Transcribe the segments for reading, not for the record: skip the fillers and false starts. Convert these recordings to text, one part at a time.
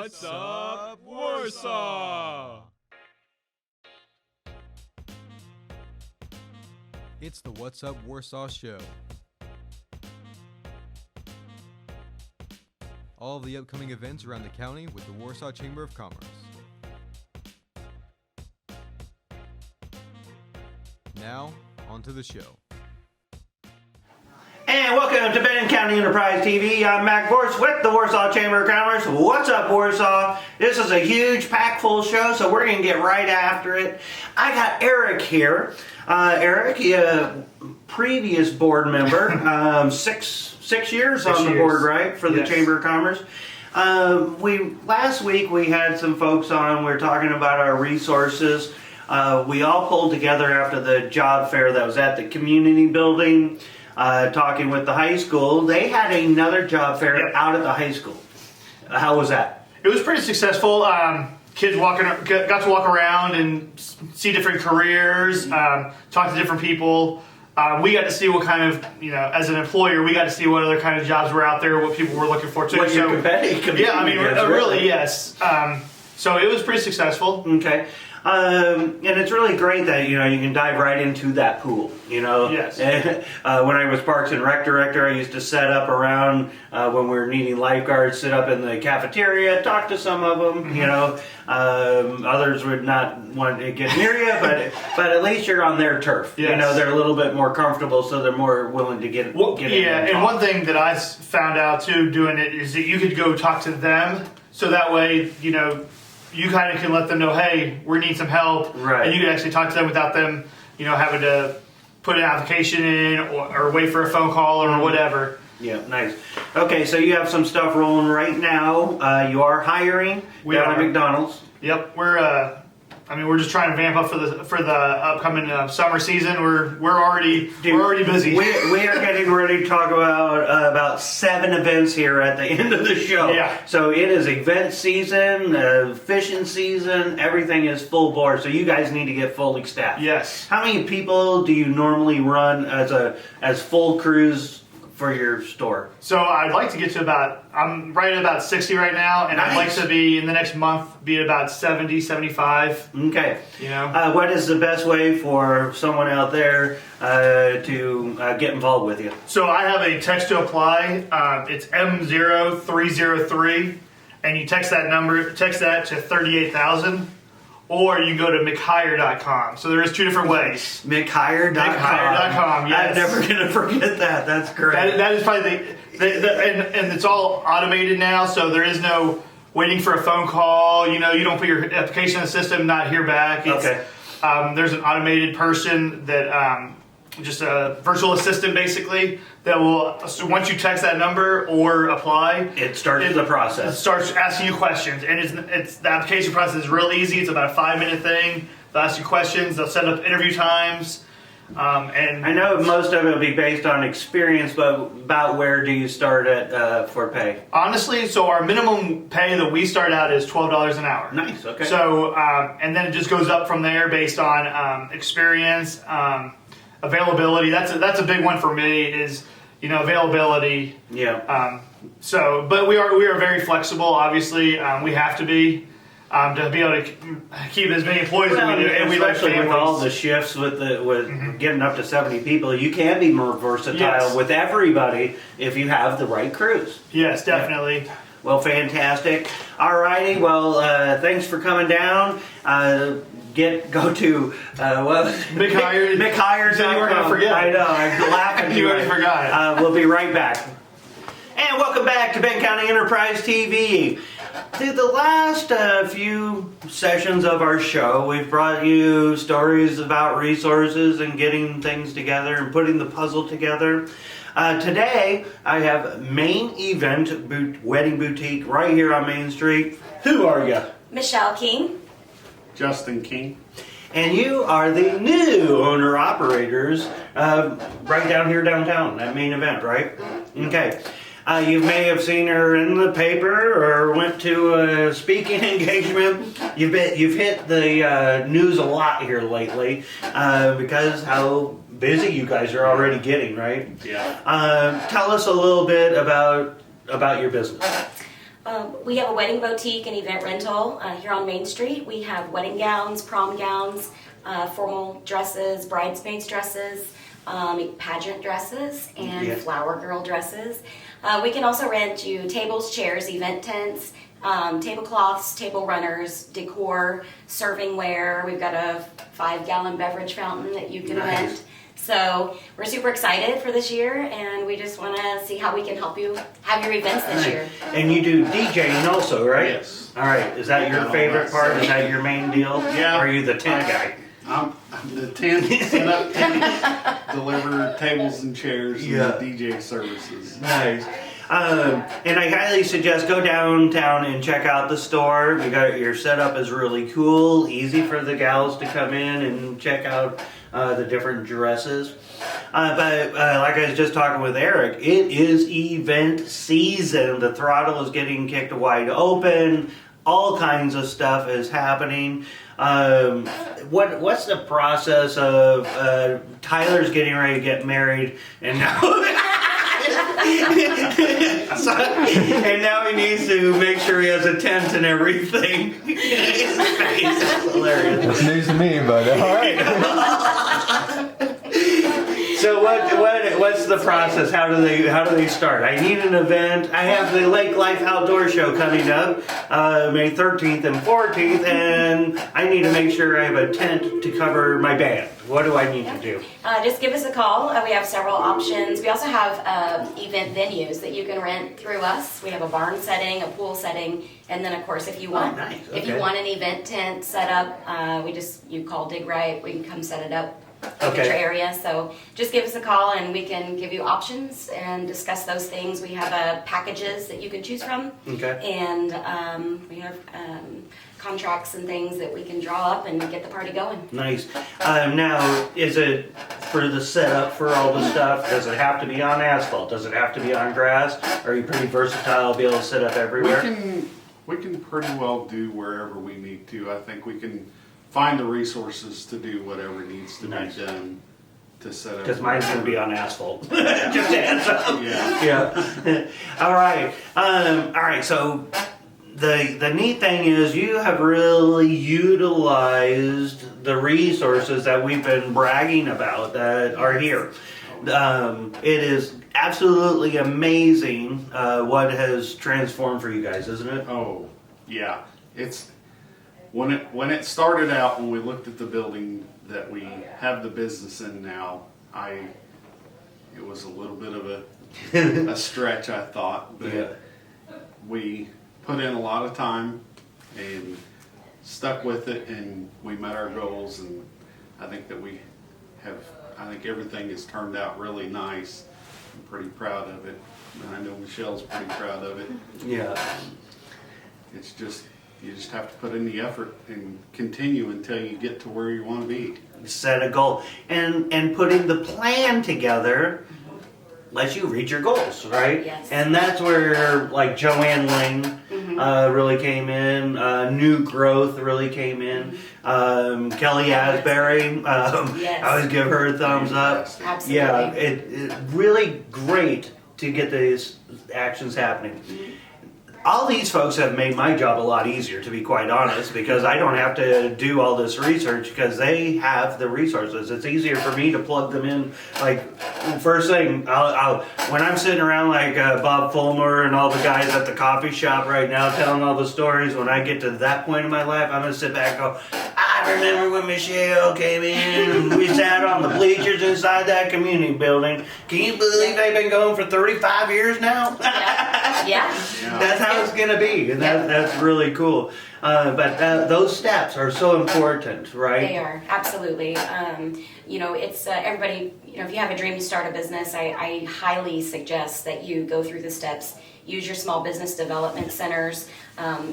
What's up, Warsaw? It's the What's Up Warsaw show. All of the upcoming events around the county with the Warsaw Chamber of Commerce. Now, on to the show. And welcome to Benton County Enterprise TV. I'm Mac Vorce with the Warsaw Chamber of Commerce. What's up, Warsaw? This is a huge, packed full show, so we're going to get right after it. I got Eric here. Eric, previous board member, 6 years on the board, right, for the Chamber of Commerce. Last week we had some folks on. We were talking about our resources. We all pulled together after the job fair that was at the community building. Talking with the high school, they had another job fair out at the high school. How was that? It was pretty successful. Kids got to walk around and see different careers, talk to different people. We got to see what kind of, as an employer, we got to see what other kind of jobs were out there, what people were looking for too. What you're competing? Yeah, I mean, really, yes. So it was pretty successful. Okay. And it's really great that, you can dive right into that pool, Yes. When I was Parks and Rec director, I used to set up around, when we were needing lifeguards, sit up in the cafeteria, talk to some of them, Others would not want to get near you, but at least you're on their turf. Yes. They're a little bit more comfortable, so they're more willing to get in there and and talk. one thing that I found out, too, doing it, is that you could go talk to them, so that way, you kind of can let them know, hey, we need some help. Right. And you can actually talk to them without them, having to put an application in or wait for a phone call or whatever. Yeah, nice. Okay, so you have some stuff rolling right now. You are hiring down at McDonald's. Yep, we're just trying to vamp up for the upcoming summer season. We're already busy. We are getting ready to talk about 7 events here at the end of the show. Yeah. So it is event season, fishing season. Everything is full bore. So you guys need to get fully staffed. Yes. How many people do you normally run as full crews for your store? So I'd like to get to I'm right at about 60 right now, and Nice. I'd like to be, in the next month, be at about 70, 75. Okay. What is the best way for someone out there to get involved with you? So I have a text to apply. It's M0303, and you text that to 38,000. Or you can go to McHire.com. So there is 2 different ways. McHire.com. McHire.com, yes. I'm never going to forget that. That's great. That is probably and it's all automated now, so there is no waiting for a phone call. You don't put your application in the system, not hear back. Okay. There's an automated person that, just a virtual assistant basically, that will, so once you text that number or apply, It starts the process. It starts asking you questions, and it's the application process is real easy. It's about a 5-minute thing. They'll ask you questions. They'll set up interview times, and I know most of it will be based on experience, but about where do you start at for pay? honestly, so our minimum pay that we start out is $12 an hour. Nice. Okay. So and then it just goes up from there based on experience, availability. That's a big one for me is availability. Yeah. But we are very flexible. Obviously, we have to be to be able to keep as many employees as we do, and we like especially with families. all the shifts with getting up to 70 people, you can be more versatile Yes. with everybody if you have the right crews. Yes, definitely. Well, fantastic. All righty. Well, thanks for coming down. Go to McHire. McHire. You said you weren't gonna forget. I know. I'm laughing. You already forgot it. We'll be right back. And welcome back to Benton County Enterprise TV. Through the last few sessions of our show, we've brought you stories about resources and getting things together and putting the puzzle together. Today, I have Main Event Wedding Boutique right here on Main Street. Who are you? Michelle King. Justin King. And you are the new owner-operators right down here downtown at Main Event, right? Okay. You may have seen her in the paper or went to a speaking engagement. You've hit the news a lot here lately because how busy you guys are already getting, right? Yeah. Tell us a little bit about your business. We have a wedding boutique and event rental here on Main Street. We have wedding gowns, prom gowns, formal dresses, bridesmaids dresses, pageant dresses, and flower girl dresses. We can also rent you tables, chairs, event tents, tablecloths, table runners, decor, servingware. We've got a 5-gallon beverage fountain that you can rent. So we're super excited for this year, and we just want to see how we can help you have your events this year. And you do DJing also, right? Yes. All right. Is that your favorite part? Is that your main deal? Yeah. Or are you the tent guy? I'm the tent, set up tent, deliver tables and chairs and DJ services. Nice. And I highly suggest go downtown and check out the store. Your setup is really cool, easy for the gals to come in and check out the different dresses. But like I was just talking with Eric, it is event season. The throttle is getting kicked wide open. All kinds of stuff is happening. What's the process of Tyler's getting ready to get married, and now and now he needs to make sure he has a tent and everything. His face is hilarious. It's news to me, but all right. So what's the process? How do they start? I need an event. I have the Lake Life Outdoor Show coming up May 13th and 14th, and I need to make sure I have a tent to cover my band. What do I need to do? Just give us a call. We have several options. We also have event venues that you can rent through us. We have a barn setting, a pool setting, and then of course if you want if you want an event tent set up, you call Dig Right. We can come set it up. At your area. So just give us a call and we can give you options and discuss those things. We have packages that you can choose from. Okay. And we have contracts and things that we can draw up and get the party going. Nice. Now, is it for the setup for all the stuff? Does it have to be on asphalt? Does it have to be on grass? Are you pretty versatile, be able to set up everywhere? We can pretty well do wherever we need to. I think we can find the resources to do whatever needs to be done to set up. Because mine's going to be on asphalt. Just hands up. Yeah. All right. All right. So the neat thing is you have really utilized the resources that we've been bragging about that are here. It is absolutely amazing what has transformed for you guys, isn't it? Oh, yeah. It's when it started out, when we looked at the building that we have the business in now, it was a little bit of a stretch, I thought, but we put in a lot of time and stuck with it, and we met our goals, and I think that I think everything has turned out really nice. I'm pretty proud of it, and I know Michelle's pretty proud of it. Yeah. It's just, you just have to put in the effort and continue until you get to where you want to be. Set a goal, and putting the plan together lets you reach your goals, right? Yes. And that's where like Joanne Ling really came in, New Growth really came in, Kelly Asbury, I always give her a thumbs up. Absolutely. Yeah, it really great to get these actions happening. All these folks have made my job a lot easier, to be quite honest, because I don't have to do all this research because they have the resources. It's easier for me to plug them in. Like, first thing, when I'm sitting around like Bob Fulmer and all the guys at the coffee shop right now telling all the stories, when I get to that point in my life, I'm going to sit back and go, I remember when Michelle came in and we sat on the bleachers inside that community building. Can you believe they've been going for 35 years now? Yeah. That's how it's going to be, and that's really cool. But those steps are so important, right? They are, absolutely. It's everybody, if you have a dream to start a business, I highly suggest that you go through the steps. Use your small business development centers.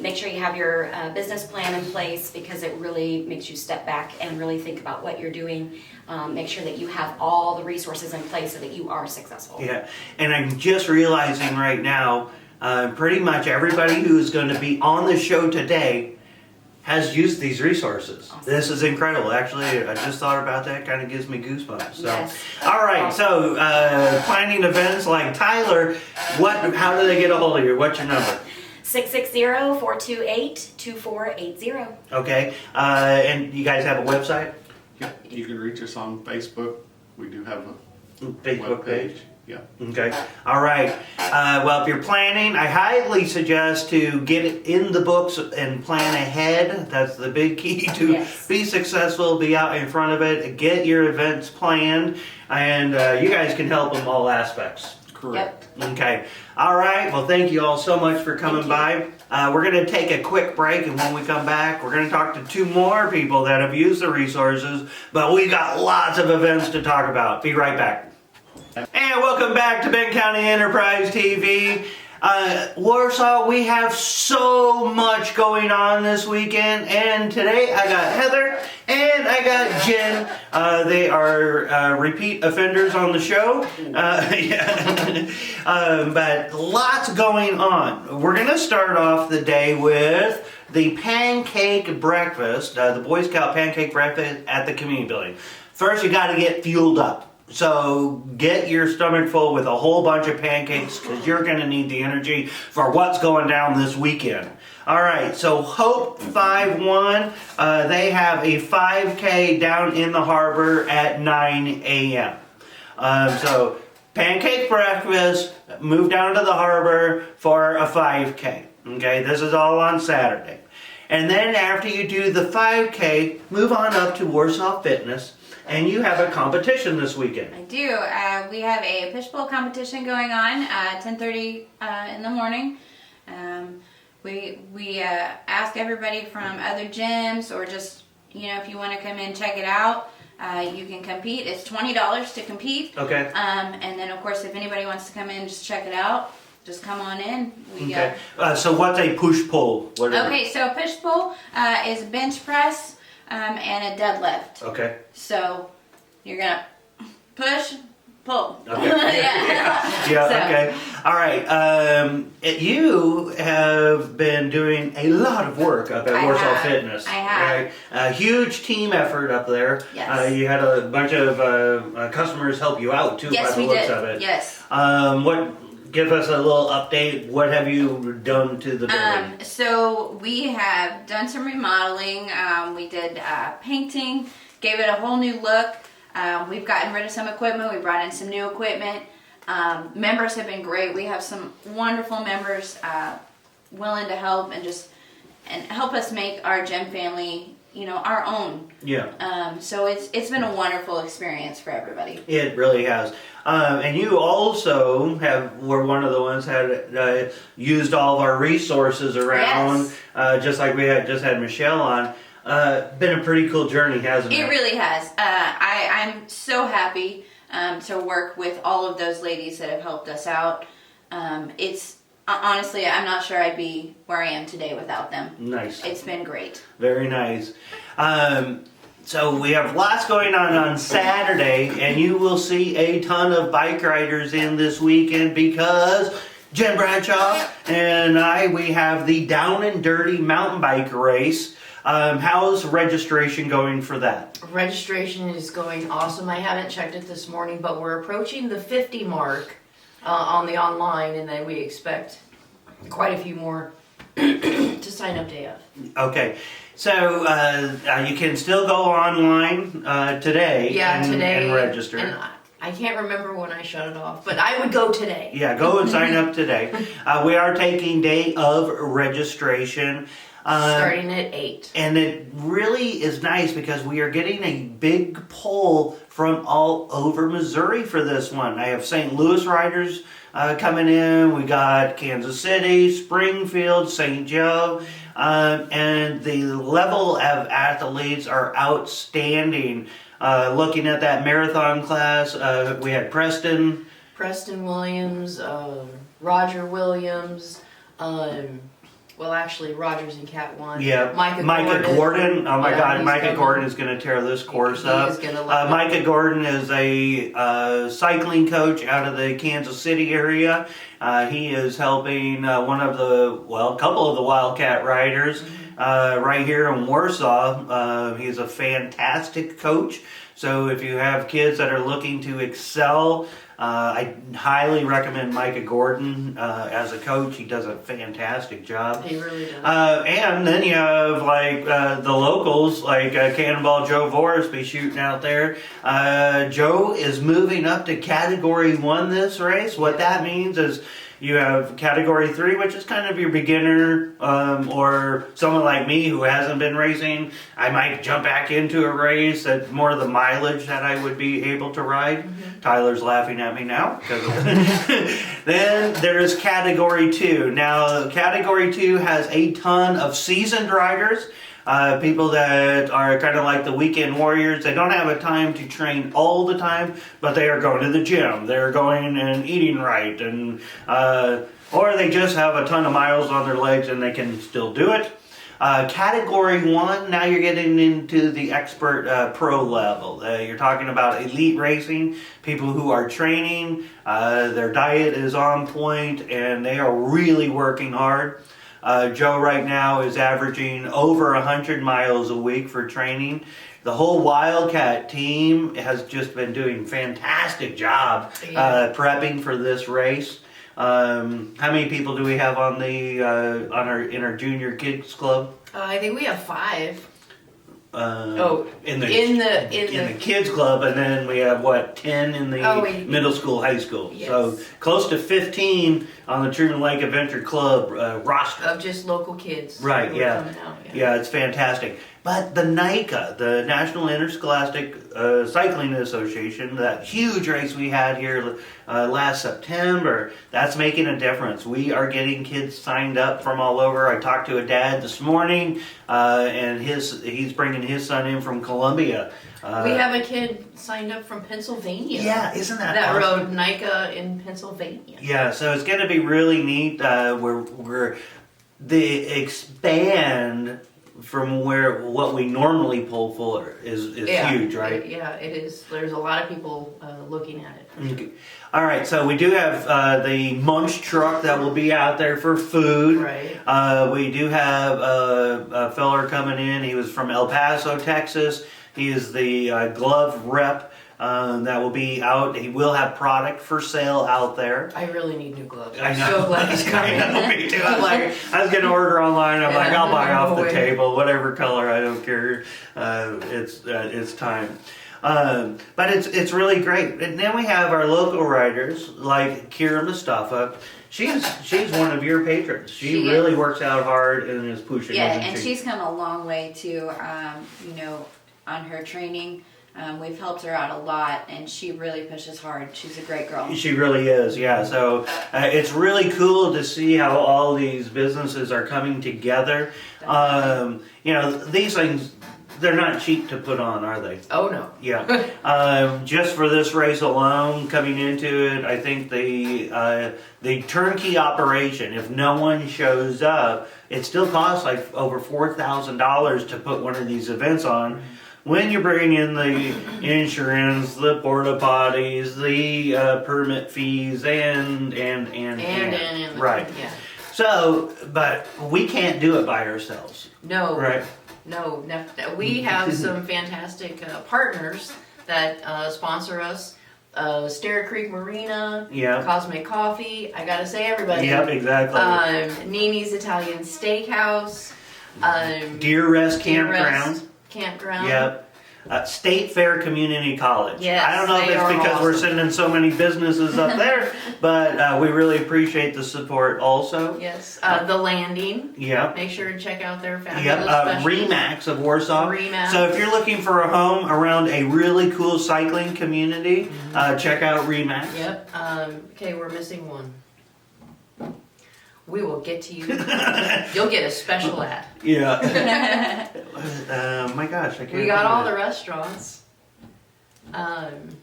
Make sure you have your business plan in place, because it really makes you step back and really think about what you're doing. Make sure that you have all the resources in place so that you are successful. Yeah, and I'm just realizing right now, pretty much everybody who is going to be on the show today has used these resources. Awesome. This is incredible. Actually, I just thought about that. Kind of gives me goosebumps. So, Yes. all right. Awesome. So, planning events like Tyler, how do they get a hold of you? What's your number? 660-428-2480. Okay. And you guys have a website? Yeah, you can reach us on Facebook. We do have a Facebook page? Yeah. Okay. All right. Well, if you're planning, I highly suggest to get it in the books and plan ahead. That's the big key to Yes. be successful, be out in front of it, get your events planned, and you guys can help in all aspects. Correct. Okay. All right. Well, thank you all so much for coming by. We're going to take a quick break, and when we come back, we're going to talk to 2 more people that have used the resources, but we've got lots of events to talk about. Be right back. And welcome back to Benton County Enterprise TV. Warsaw, we have so much going on this weekend, and today I got Heather and I got Jen. They are repeat offenders on the show, but lots going on. We're going to start off the day with the pancake breakfast, the Boy Scout pancake breakfast at the community building. First, you got to get fueled up. So get your stomach full with a whole bunch of pancakes because you're going to need the energy for what's going down this weekend. All right, so Hope 5-1, they have a 5K down in the harbor at 9 a.m. So pancake breakfast, move down to the harbor for a 5K. Okay, this is all on Saturday. And then after you do the 5K, move on up to Warsaw Fitness. And you have a competition this weekend. I do. We have a push pull competition going on at 10:30 in the morning. We ask everybody from other gyms or just, if you want to come in check it out, you can compete. It's $20 to compete. Okay. And then of course if anybody wants to come in just check it out, just come on in. Okay. So what's a push pull? Okay, so a push pull is a bench press and a deadlift. Okay. So you're gonna push, pull. Okay. Yeah. Yeah, So- okay. All right. You have been doing a lot of work up at I Warsaw have. Fitness. I have. Right? A huge team effort up there. Yes. You had a bunch of customers help you out too by Yes, the we looks did. of it. Yes. Give us a little update. What have you done to the building? So we have done some remodeling. We did painting, gave it a whole new look. We've gotten rid of some equipment. We brought in some new equipment. Members have been great. We have some wonderful members willing to help and help us make our gym family, our own. Yeah. So it's been a wonderful experience for everybody. It really has. And you also were one of the ones that used all of our resources around, just like we just had Michelle on. Been a pretty cool journey, hasn't it? It really has. I'm so happy to work with all of those ladies that have helped us out. It's honestly, I'm not sure I'd be where I am today without them. Nice. It's been great. Very nice. So we have lots going on Saturday, and you will see a ton of bike riders in this weekend because Jen Bradshaw and we have the Down and Dirty mountain bike race. How's registration going for that? Registration is going awesome. I haven't checked it this morning, but we're approaching the 50 mark on the online, and then we expect quite a few more to sign up day of. Okay. So you can still go online today today, and register. And I can't remember when I shut it off, but I would go today. Yeah, go and sign up today. We are taking day of registration. Starting at 8. And it really is nice because we are getting a big pull from all over Missouri for this one. I have St. Louis riders coming in. We got Kansas City, Springfield, St. Joe. And the level of athletes are outstanding. Looking at that marathon class, we had Preston Williams, Roger Williams, actually, Rogers and Cat won. Yeah, Micah Gordon. Oh my God, Micah Gordon is going to tear this course up. He is gonna love it. Micah Gordon is a cycling coach out of the Kansas City area. He is helping a couple of the Wildcat riders right here in Warsaw. He's a fantastic coach. So if you have kids that are looking to excel I highly recommend Micah Gordon as a coach. He does a fantastic job. He really does. And then you have like the locals, like Cannonball Joe Vorce be shooting out there. Joe is moving up to Category 1 this race. What that means is you have Category 3, which is kind of your beginner, or someone like me who hasn't been racing. I might jump back into a race at more of the mileage that I would be able to ride. Tyler's laughing at me now. Then there is Category 2. Now, Category 2 has a ton of seasoned riders. People that are kind of like the weekend warriors. They don't have a time to train all the time, but they are going to the gym. They're going and eating right, and or they just have a ton of miles on their legs and they can still do it. Category 1, now you're getting into the expert pro level. You're talking about elite racing, people who are training, their diet is on point, and they are really working hard. Joe right now is averaging over 100 miles a week for training. The whole Wildcat team has just been doing a fantastic job prepping for this race. How many people do we have on the in our junior kids club? I think we have 5. In the kids club, and then we have 10 in the middle school, high school. Yes. So close to 15 on the Truman Lake Adventure Club roster Of just local kids. Right, who are yeah. coming out, Yeah, it's fantastic. But the NICA, the National Interscholastic Cycling Association, that huge race we had here last September, that's making a difference. We are getting kids signed up from all over. I talked to a dad this morning, and he's bringing his son in from Columbia. We have a kid signed up from Pennsylvania. Yeah, isn't that That awesome? rode NICA in Pennsylvania. Yeah, so it's going to be really neat. They expand from what we normally pull for is huge, right? Yeah, it is. There's a lot of people looking at it. Okay. All right, so we do have the munch truck that will be out there for food. Right. We do have a feller coming in. He was from El Paso, Texas. He is the glove rep that will be out. He will have product for sale out there. I really need new gloves. I I'm know. so glad he's coming. I know, me too. I was going to order online. I'm like, I'll buy off the table, whatever color. I don't care. It's time. But it's really great. And then we have our local riders like Kira Mustafa. She's one of your patrons. She really works out hard and is pushing. Yeah, and she's come a long way too. On her training. We've helped her out a lot, and she really pushes hard. She's a great girl. She really is, yeah. So it's really cool to see how all these businesses are coming together. These things, they're not cheap to put on, are they? Oh, no. Yeah. Just for this race alone, coming into it, I think the turnkey operation, if no one shows up, it still costs like over $4,000 to put one of these events on. When you bring in the insurance, the porta potties, the permit fees, and right. Yeah. So, but we can't do it by ourselves. No. Right. No. We have some fantastic partners that sponsor us. Stair Creek Marina, Cosmic Coffee. I gotta say, everybody. Yep, exactly. Nini's Italian Steakhouse. Deer Rest Campground. Yep. State Fair Community College. Yes, I don't know if it's because we're sending so many businesses up there, but we really appreciate the support also. Yes. The Landing. Yep. Make sure to check out their fabulous specials. Remax of Warsaw. Remax. So if you're looking for a home around a really cool cycling community, check out Remax. Yep. Okay, we're missing one. We will get to you. You'll get a special ad. Yeah. My gosh, I can't. We got all the restaurants. Dang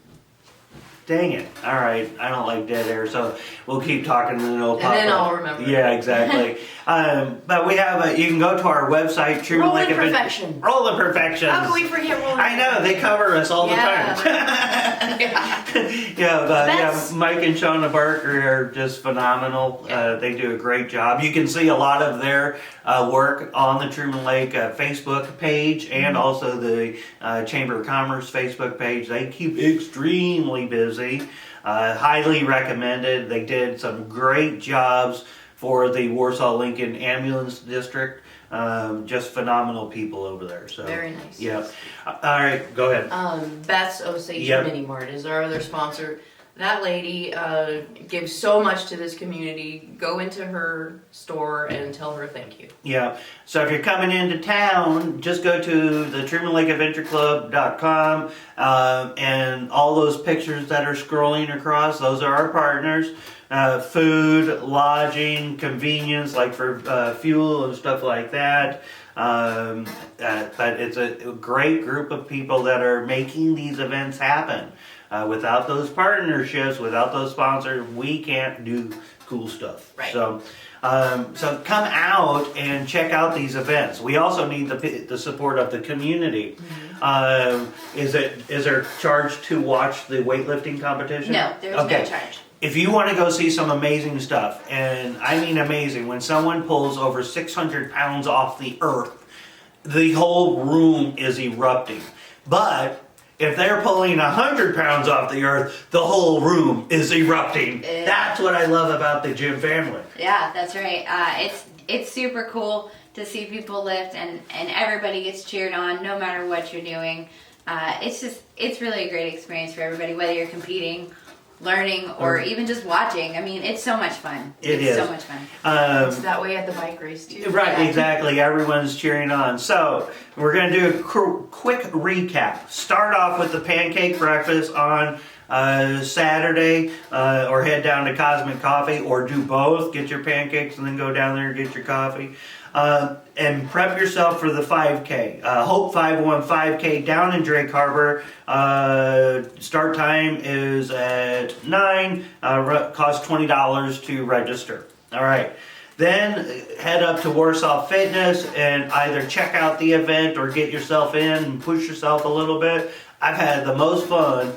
it. All right. I don't like dead air, so we'll keep talking and then it'll pop And then up. I'll remember. Yeah, exactly. But we have you can go to our website, Rolling Perfection. Rolling Perfections. How can we forget Rolling I know, they cover us all the time. Mike and Shauna Barker are just phenomenal. Yeah. They do a great job. You can see a lot of their work on the Truman Lake Facebook page and also the Chamber of Commerce Facebook page. They keep extremely busy. Highly recommended. They did some great jobs for the Warsaw Lincoln Ambulance District. Just phenomenal people over there. So Very nice. Yeah. All right, go ahead. Beth's Osage Yep. Mini Mart is our other sponsor. That lady gives so much to this community. Go into her store and tell her thank you. Yeah. So if you're coming into town, just go to the TrumanLakeAdventureClub.com and all those pictures that are scrolling across, those are our partners. Food, lodging, convenience, like for fuel and stuff like that. But it's a great group of people that are making these events happen. Without those partnerships, without those sponsors, we can't do cool stuff. Right. So come out and check out these events. We also need the support of the community. Is there charge to watch the weightlifting competition? No, there's no charge. If you want to go see some amazing stuff, and I mean amazing, when someone pulls over 600 pounds off the earth, the whole room is erupting. But if they're pulling 100 pounds off the earth, the whole room is erupting. That's what I love about the gym family. Yeah, that's right. It's super cool to see people lift, and everybody gets cheered on no matter what you're doing. It's really a great experience for everybody, whether you're competing, learning, or even just watching. I mean, it's so much fun. It's so much fun. It's that way at the bike race too. Right, Yeah. exactly. Everyone's cheering on. So we're going to do a quick recap. Start off with the pancake breakfast on Saturday, or head down to Cosmic Coffee, or do both. Get your pancakes and then go down there and get your coffee. And prep yourself for the 5K. Hope 515K down in Drake Harbor. Start time is at 9. Costs $20 to register. All right. Then head up to Warsaw Fitness and either check out the event or get yourself in and push yourself a little bit. I've had the most fun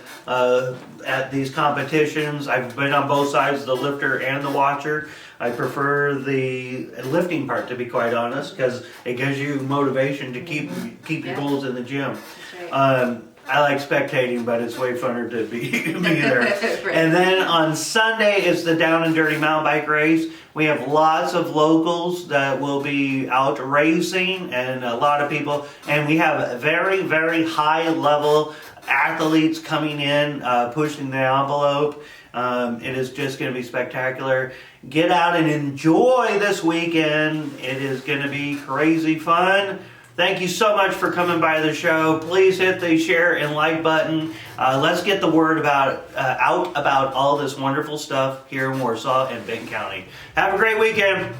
at these competitions. I've been on both sides, the lifter and the watcher. I prefer the lifting part, to be quite honest, because it gives you motivation to keep your goals in the gym. That's right. I like spectating, but it's way funner to be there. Right. And then on Sunday is the Down and Dirty Mountain Bike Race. We have lots of locals that will be out racing, and a lot of people. And we have very, very high level athletes coming in, pushing the envelope. It is just going to be spectacular. Get out and enjoy this weekend. It is going to be crazy fun. Thank you so much for coming by the show. Please hit the share and like button. Let's get the word out about all this wonderful stuff here in Warsaw and Benton County. Have a great weekend.